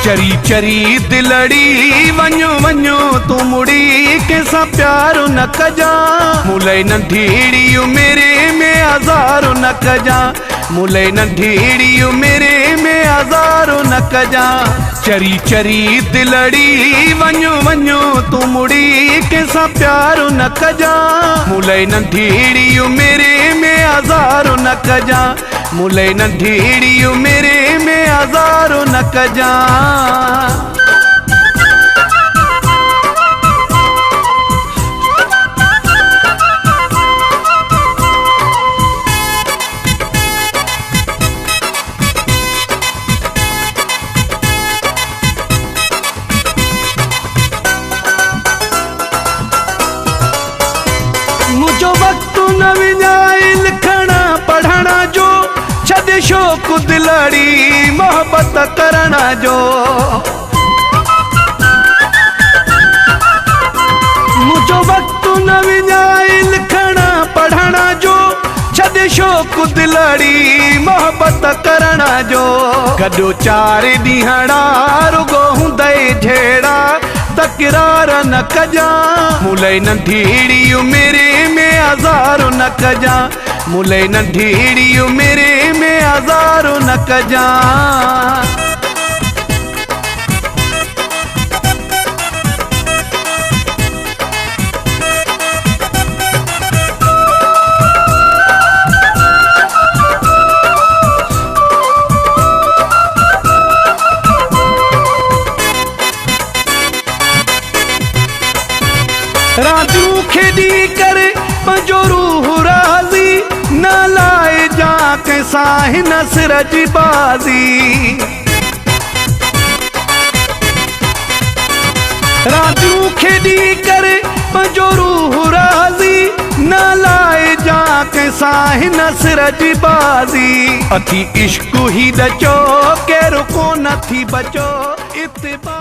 चरी चरी दिलड़ी वञो वञो तू मुड़ी कैसा प्यार न कजा मुलई नंढीड़ी मेरे में आज़ार न कजा मुलई नंढीड़ी मेरे में आज़ार न कजा चरी चरी दिलड़ी वञो वञो तू मुड़ी कैसा प्यार न कजा मुलई नंढीड़ी मेरे में आज़ार न कजा मुलई नंढीड़ी मेरे में आज़ार न कजा। मुझो वक्त न विञाए लिखना पढ़ना जो छॾ शौक़ दिलड़ी मोहब्बत करना जो मुझो वक्त न विञाए लिखना पढ़ना जो छॾ शौक़ दिलड़ी मोहब्बत करना जो गॾो 4 ॾींहड़ा रुगो हूंदई झेड़ा तकरार न कजा मुलई नंढीड़ी मेरे में आज़ार न कजा मुलई नंढीड़ी मेरे में आज़ार न कजा। राजू खेदी करे पंजो रूह राज़ी न लाए जा कैसा हिन सिरज बाज़ी राजू खेदी करे पंजो रूह राज़ी न लाए जा कैसा हिन सिरज बाज़ी अथी इश्क ही दचो केरो को नथी बचो इत्तिबा।